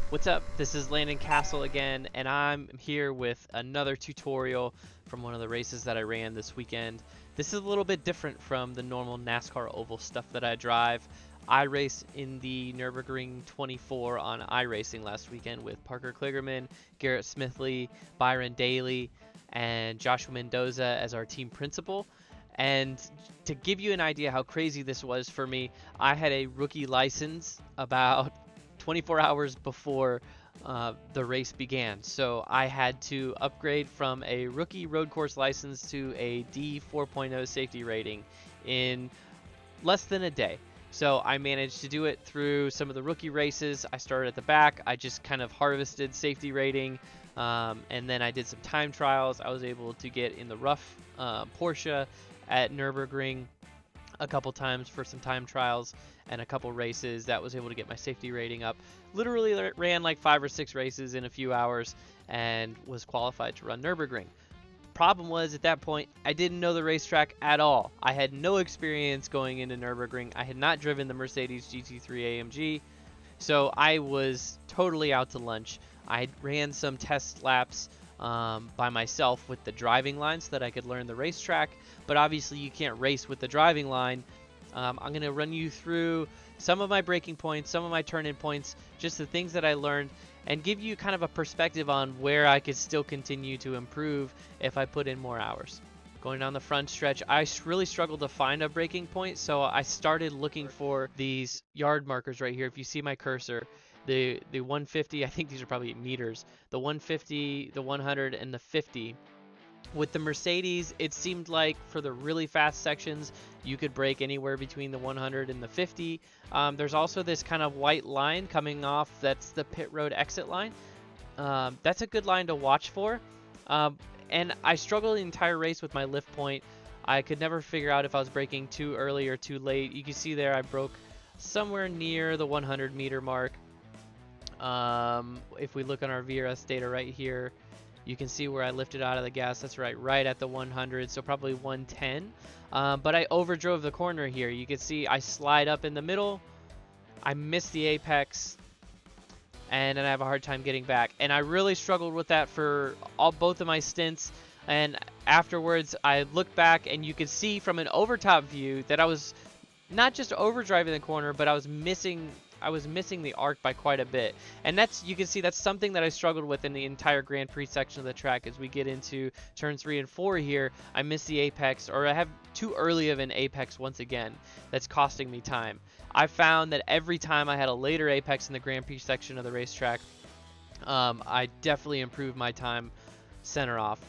What's up? This is Landon Cassill again, and I'm here with another tutorial from one of the races that I ran this weekend. This is a little bit different from the normal NASCAR oval stuff that I drive. I raced in the Nürburgring 24 on iRacing last weekend with Parker Kligerman, Garrett Smithley, Byron Daly, and Joshua Mendoza as our team principal. And to give you an idea how crazy this was for me, I had a rookie license about 24 hours before the race began. So I had to upgrade from a rookie road course license to a D 4.0 safety rating in less than a day. So I managed to do it through some of the rookie races. I started at the back. I just kind of harvested safety rating. And then I did some time trials. I was able to get in the rough Porsche at Nürburgring a couple times for some time trials and a couple races. That was able to get my safety rating up. Literally ran like 5 or 6 races in a few hours and was qualified to run Nürburgring. Problem was, at that point, I didn't know the racetrack at all. I had no experience going into Nürburgring. I had not driven the Mercedes GT3 AMG, so I was totally out to lunch. I ran some test laps by myself with the driving line so that I could learn the racetrack, but obviously you can't race with the driving line. I'm going to run you through some of my braking points, some of my turn-in points, just the things that I learned, and give you kind of a perspective on where I could still continue to improve if I put in more hours. Going down the front stretch, I really struggled to find a braking point, so I started looking for these yard markers right here. If you see my cursor, the 150, I think these are probably meters, the 150, the 100, and the 50. With the Mercedes, it seemed like for the really fast sections, you could brake anywhere between the 100 and the 50. There's also this kind of white line coming off. That's the pit road exit line. That's a good line to watch for. And I struggled the entire race with my lift point. I could never figure out if I was braking too early or too late. You can see there I broke somewhere near the 100 meter mark. If we look on our VRS data right here, you can see where I lifted out of the gas. That's right at the 100, so probably 110. But I overdrove the corner here. You can see I slide up in the middle. I missed the apex, and then I have a hard time getting back. And I really struggled with that for both of my stints. And afterwards, I look back, and you could see from an overtop view that I was not just overdriving the corner, but I was missing the arc by quite a bit. And you can see that's something that I struggled with in the entire Grand Prix section of the track. As we get into turns 3 and 4 here, I miss the apex, or I have too early of an apex once again. That's costing me time. I found that every time I had a later apex in the Grand Prix section of the racetrack, I definitely improved my time center off.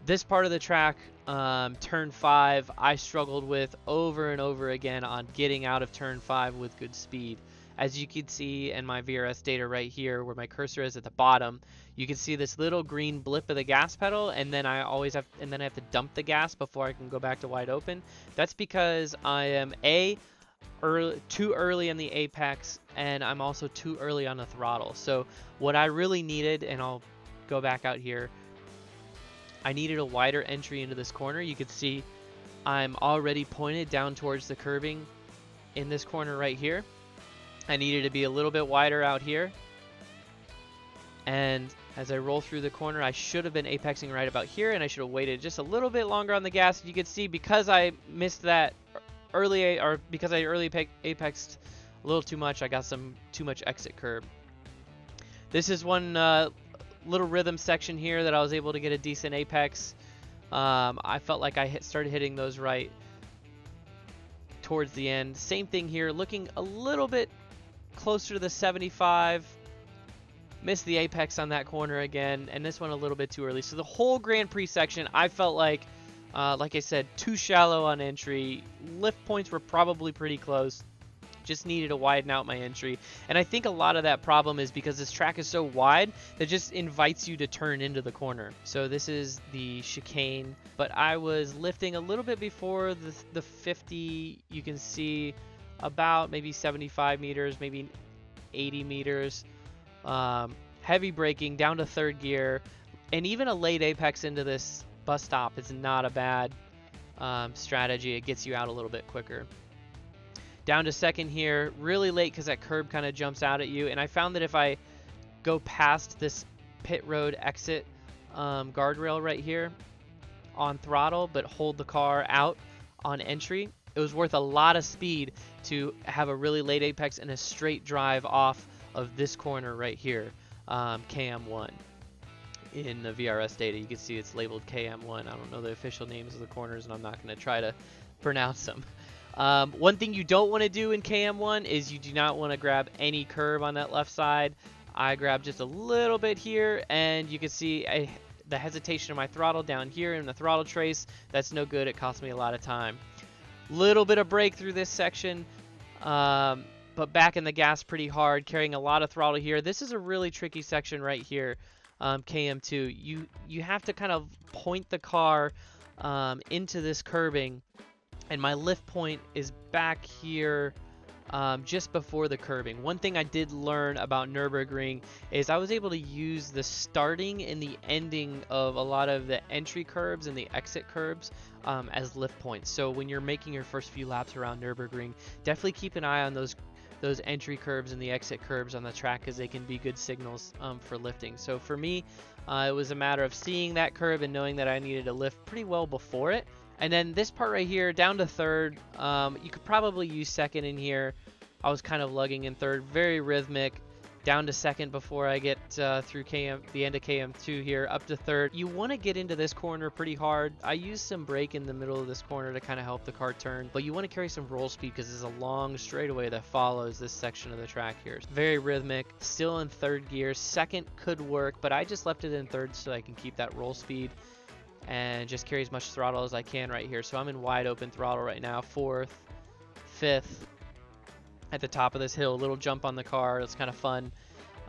This part of the track, turn 5, I struggled with over and over again on getting out of turn 5 with good speed. As you can see in my VRS data right here, where my cursor is at the bottom, you can see this little green blip of the gas pedal, and then I have to dump the gas before I can go back to wide open. That's because I am too early in the apex, and I'm also too early on the throttle. So what I really needed, and I'll go back out here, I needed a wider entry into this corner. You can see I'm already pointed down towards the curbing in this corner right here. I needed to be a little bit wider out here. And as I roll through the corner, I should have been apexing right about here, and I should have waited just a little bit longer on the gas. You can see because I missed that early, or because I early apexed a little too much, I got some too much exit curb. This is one little rhythm section here that I was able to get a decent apex. I felt like I started hitting those right towards the end. Same thing here, looking a little bit closer to the 75. Missed the apex on that corner again, and this one a little bit too early. So the whole Grand Prix section, I felt like I said, too shallow on entry. Lift points were probably pretty close. Just needed to widen out my entry. And I think a lot of that problem is because this track is so wide that just invites you to turn into the corner. So this is the chicane, but I was lifting a little bit before the 50. You can see about maybe 75 meters, maybe 80 meters. Heavy braking down to third gear, and even a late apex into this bus stop is not a bad strategy. It gets you out a little bit quicker. Down to second here, really late because that curb kind of jumps out at you. And I found that if I go past this pit road exit guardrail right here on throttle, but hold the car out on entry. It was worth a lot of speed to have a really late apex and a straight drive off of this corner right here, KM1. In the VRS data, you can see it's labeled KM1. I don't know the official names of the corners, and I'm not going to try to pronounce them. One thing you don't want to do in KM1 is you do not want to grab any curb on that left side. I grabbed just a little bit here, and you can see the hesitation of my throttle down here in the throttle trace. That's no good. It cost me a lot of time. Little bit of brake through this section, but back in the gas pretty hard, carrying a lot of throttle here. This is a really tricky section right here. KM2, you have to kind of point the car into this curbing, and my lift point is back here just before the curbing. One thing I did learn about Nürburgring is I was able to use the starting and the ending of a lot of the entry curbs and the exit curbs as lift points. So when you're making your first few laps around Nürburgring, definitely keep an eye on those entry curbs and the exit curbs on the track, because they can be good signals for lifting. So for me, it was a matter of seeing that curb and knowing that I needed to lift pretty well before it. And then this part right here, down to third, you could probably use second in here. I was kind of lugging in third, very rhythmic. Down to second before I get through the end of KM2 here, up to third. You want to get into this corner pretty hard. I used some brake in the middle of this corner to kind of help the car turn, but you want to carry some roll speed because there's a long straightaway that follows this section of the track here. Very rhythmic, still in third gear. Second could work, but I just left it in third so I can keep that roll speed and just carry as much throttle as I can right here. So I'm in wide open throttle right now, fourth, fifth. At the top of this hill, a little jump on the car. It's kind of fun.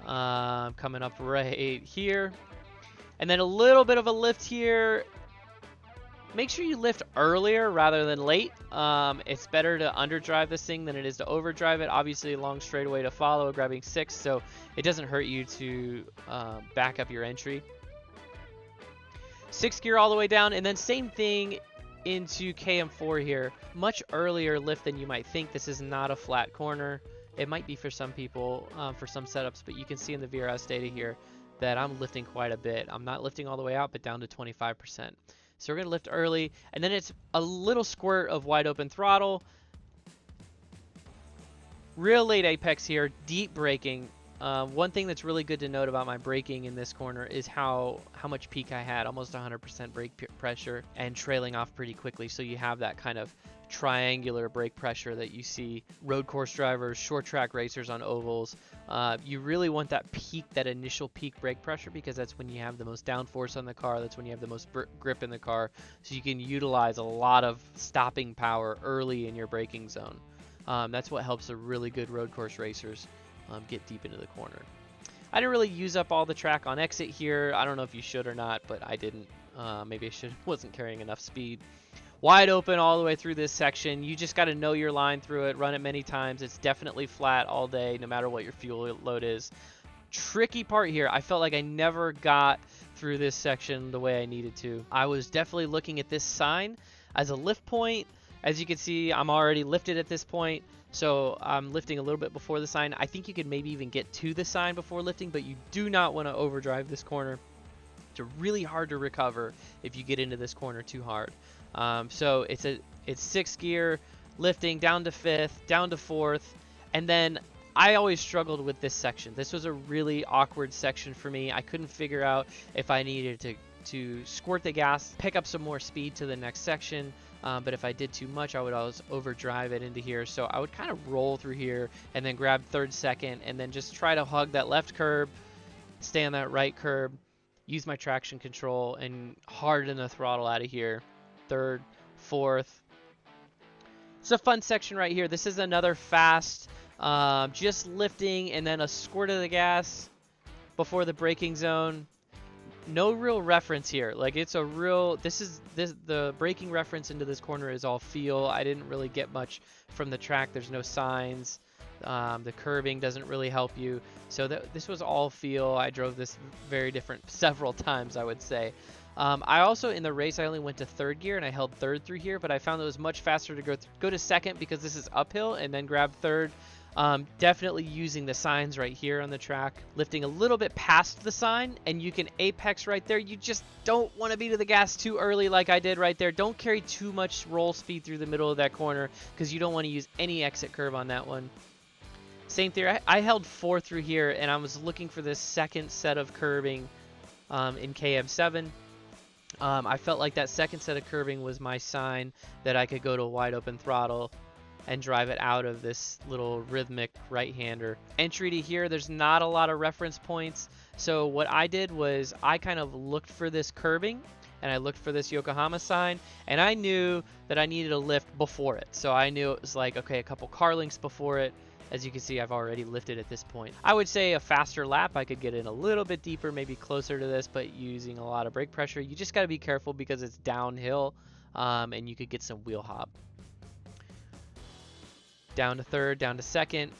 Coming up right here. And then a little bit of a lift here. Make sure you lift earlier rather than late. It's better to underdrive this thing than it is to overdrive it. Obviously, a long straightaway to follow, grabbing sixth, so it doesn't hurt you to back up your entry. Sixth gear all the way down, and then same thing into KM4 here. Much earlier lift than you might think. This is not a flat corner. It might be for some people, for some setups, but you can see in the VRS data here that I'm lifting quite a bit. I'm not lifting all the way out, but down to 25%. So we're going to lift early, and then it's a little squirt of wide open throttle. Real late apex here, deep braking. One thing that's really good to note about my braking in this corner is how much peak I had, almost 100% brake pressure, and trailing off pretty quickly. So you have that kind of triangular brake pressure that you see road course drivers, short track racers on ovals. You really want that peak, that initial peak brake pressure, because that's when you have the most downforce on the car. That's when you have the most grip in the car. So you can utilize a lot of stopping power early in your braking zone. That's what helps the really good road course racers get deep into the corner. I didn't really use up all the track on exit here. I don't know if you should or not, but I didn't. Maybe I wasn't carrying enough speed. Wide open all the way through this section. You just got to know your line through it, run it many times. It's definitely flat all day, no matter what your fuel load is. Tricky part here, I felt like I never got through this section the way I needed to. I was definitely looking at this sign as a lift point. As you can see, I'm already lifted at this point, so I'm lifting a little bit before the sign. I think you could maybe even get to the sign before lifting, but you do not want to overdrive this corner. It's really hard to recover if you get into this corner too hard. So it's sixth gear, lifting down to fifth, down to fourth, and then I always struggled with this section. This was a really awkward section for me. I couldn't figure out if I needed to squirt the gas, pick up some more speed to the next section, but if I did too much, I would always overdrive it into here. So I would kind of roll through here and then grab third, second, and then just try to hug that left curb, stay on that right curb, use my traction control, and harden the throttle out of here. Third, fourth. It's a fun section right here. This is another fast, just lifting and then a squirt of the gas before the braking zone. No real reference here. Like, it's a real, the braking reference into this corner is all feel. I didn't really get much from the track. There's no signs. The curbing doesn't really help you. So this was all feel. I drove this very different several times, I would say. I also, in the race, I only went to third gear and I held third through here, but I found it was much faster to go to second because this is uphill and then grab third. Definitely using the signs right here on the track, lifting a little bit past the sign, and you can apex right there. You just don't want to be to the gas too early like I did right there. Don't carry too much roll speed through the middle of that corner because you don't want to use any exit curve on that one. Same theory. I held 4 through here, and I was looking for this second set of curving in KM7. I felt like that second set of curving was my sign that I could go to a wide open throttle and drive it out of this little rhythmic right-hander. Entry to here, there's not a lot of reference points. So what I did was I kind of looked for this curbing, and I looked for this Yokohama sign, and I knew that I needed a lift before it. So I knew it was like, okay, a couple car lengths before it. As you can see, I've already lifted at this point. I would say a faster lap, I could get in a little bit deeper, maybe closer to this, but using a lot of brake pressure. You just got to be careful because it's downhill, and you could get some wheel hop. Down to third, down to second.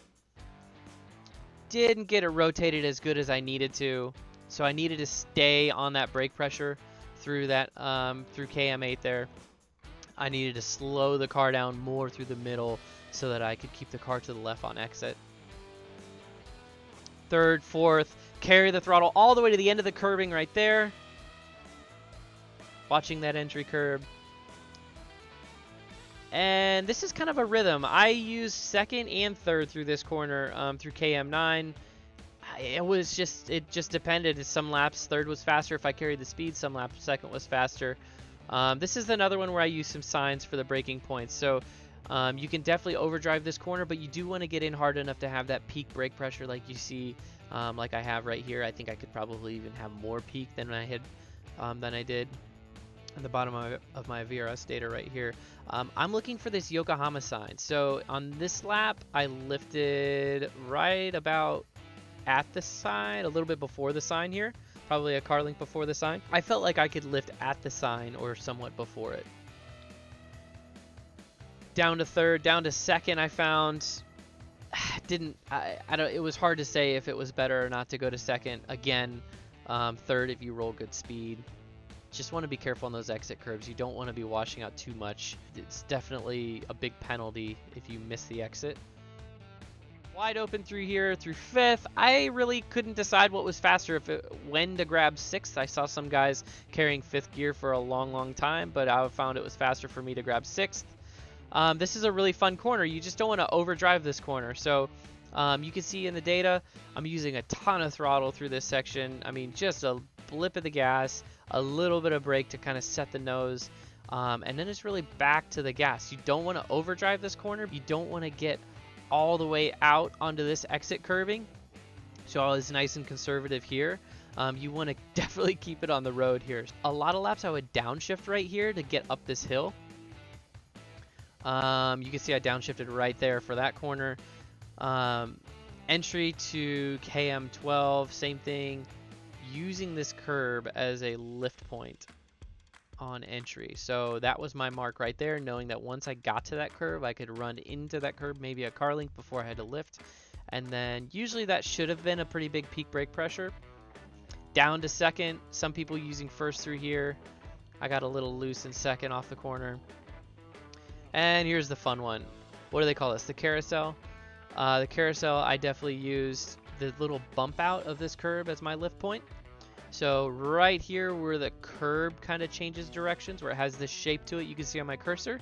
Didn't get it rotated as good as I needed to, so I needed to stay on that brake pressure through that through KM8 there. I needed to slow the car down more through the middle so that I could keep the car to the left on exit. Third, fourth, carry the throttle all the way to the end of the curbing right there. Watching that entry curb. And this is kind of a rhythm. I used second and third through this corner through KM9. It just depended. Some laps third was faster if I carried the speed. Some laps second was faster. This is another one where I use some signs for the braking points. So you can definitely overdrive this corner, but you do want to get in hard enough to have that peak brake pressure like you see, like I have right here. I think I could probably even have more peak than I did at the bottom of my VRS data right here. I'm looking for this Yokohama sign. So on this lap, I lifted right about at the sign, a little bit before the sign here, probably a car length before the sign. I felt like I could lift at the sign or somewhat before it. Down to third, down to second, I found it was hard to say if it was better or not to go to second. Again, third if you roll good speed. Just want to be careful on those exit curves. You don't want to be washing out too much. It's definitely a big penalty if you miss the exit. Wide open through here, through fifth. I really couldn't decide what was faster, when to grab sixth. I saw some guys carrying fifth gear for a long time, but I found it was faster for me to grab sixth. This is a really fun corner. You just don't want to overdrive this corner. So you can see in the data, I'm using a ton of throttle through this section. I mean, just a blip of the gas, a little bit of brake to kind of set the nose, and then it's really back to the gas. You don't want to overdrive this corner. You don't want to get all the way out onto this exit curving. So I was nice and conservative here. You want to definitely keep it on the road here. A lot of laps I would downshift right here to get up this hill. You can see I downshifted right there for that corner. Entry to KM12, same thing. Using this curb as a lift point on entry. So that was my mark right there, knowing that once I got to that curve, I could run into that curb, maybe a car length before I had to lift. And then usually that should have been a pretty big peak brake pressure. Down to second, some people using first through here. I got a little loose in second off the corner. And here's the fun one. What do they call this? The carousel. The carousel, I definitely used the little bump out of this curb as my lift point. So right here where the curb kind of changes directions, where it has this shape to it, you can see on my cursor,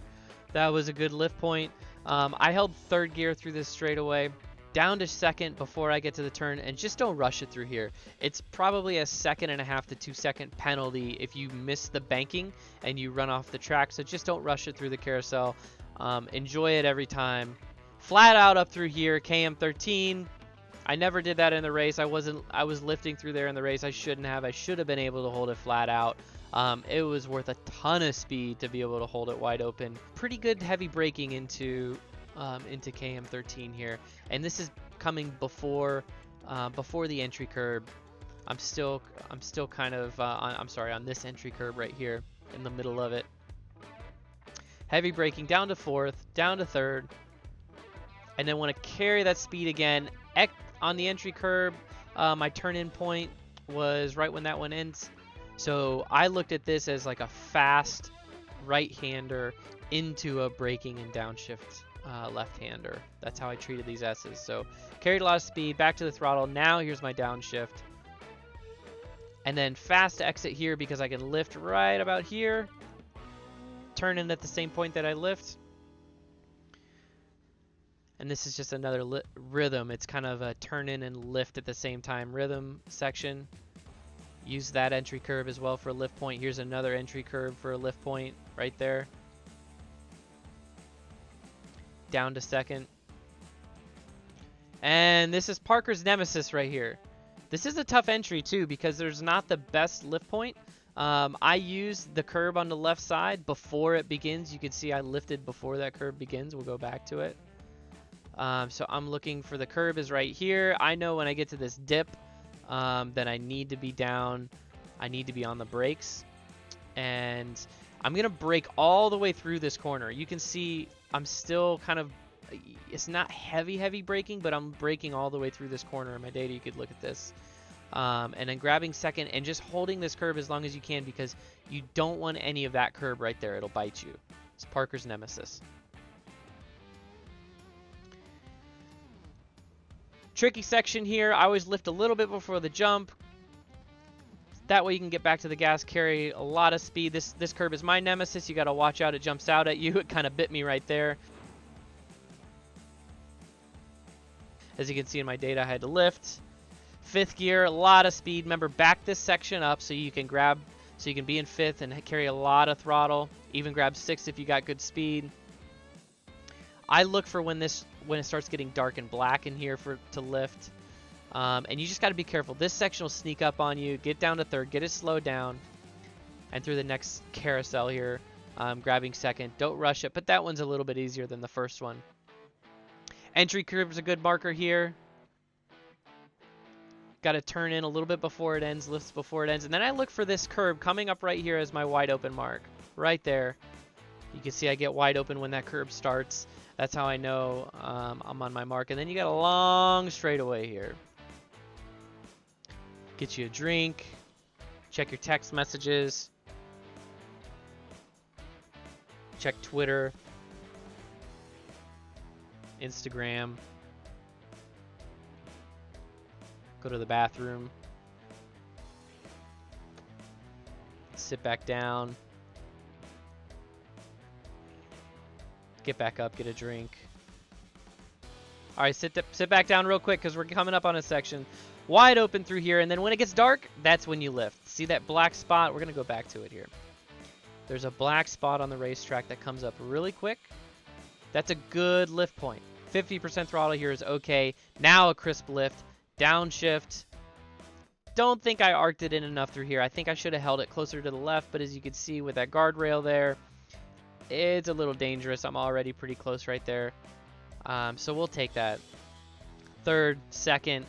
that was a good lift point. I held third gear through this straightaway, down to second before I get to the turn, and just don't rush it through here. It's probably a 1.5 to 2 second penalty if you miss the banking and you run off the track, so just don't rush it through the carousel. Enjoy it every time. Flat out up through here, KM13. I never did that in the race. I was lifting through there in the race. I shouldn't have. I should have been able to hold it flat out. It was worth a ton of speed to be able to hold it wide open. Pretty good heavy braking into KM13 here, and this is coming before the entry curb. I'm still kind of on this entry curb right here in the middle of it. Heavy braking down to fourth, down to third, and then want to carry that speed again. On the entry curb, my turn-in point was right when that one ends. So I looked at this as like a fast right-hander into a braking and downshift left-hander. That's how I treated these S's. So carried a lot of speed, back to the throttle. Now here's my downshift. And then fast exit here because I can lift right about here. Turn in at the same point that I lift. And this is just another rhythm. It's kind of a turn in and lift at the same time rhythm section. Use that entry curve as well for a lift point. Here's another entry curve for a lift point right there. Down to second. And this is Parker's nemesis right here. This is a tough entry too because there's not the best lift point. I use the curb on the left side before it begins. You can see I lifted before that curb begins. We'll go back to it. So I'm looking for the curb is right here. I know when I get to this dip that I need to be down. I need to be on the brakes. And I'm going to brake all the way through this corner. You can see I'm still kind of, it's not heavy braking, but I'm braking all the way through this corner in my data. You could look at this. And then grabbing second and just holding this curb as long as you can because you don't want any of that curb right there. It'll bite you. It's Parker's nemesis. Tricky section here. I always lift a little bit before the jump. That way you can get back to the gas, carry a lot of speed. This curb is my nemesis. You got to watch out. It jumps out at you. It kind of bit me right there. As you can see in my data, I had to lift. Fifth gear, a lot of speed. Remember, back this section up so you can grab, so you can be in fifth and carry a lot of throttle. Even grab sixth if you got good speed. I look for when it starts getting dark and black in here to lift. And you just got to be careful. This section will sneak up on you. Get down to third. Get it slowed down. And through the next carousel here, grabbing second. Don't rush it. But that one's a little bit easier than the first one. Entry curve is a good marker here. Got to turn in a little bit before it ends. Lifts before it ends. And then I look for this curb coming up right here as my wide open mark. Right there. You can see I get wide open when that curb starts. That's how I know I'm on my mark. And then you got a long straightaway here. Get you a drink. Check your text messages. Check Twitter. Instagram. Go to the bathroom. Sit back down. Get back up, get a drink. All right, sit back down real quick because we're coming up on a section. Wide open through here, and then when it gets dark, that's when you lift. See that black spot? We're going to go back to it here. There's a black spot on the racetrack that comes up really quick. That's a good lift point. 50% throttle here is okay. Now a crisp lift. Downshift. Don't think I arced it in enough through here. I think I should have held it closer to the left, but as you can see with that guardrail there, it's a little dangerous. I'm already pretty close right there. So we'll take that. Third, second.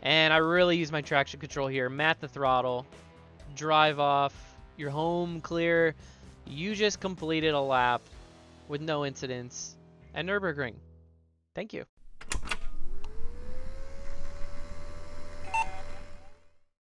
And I really use my traction control here. Mat the throttle. Drive off. You're home clear. You just completed a lap with no incidents at Nürburgring. Thank you.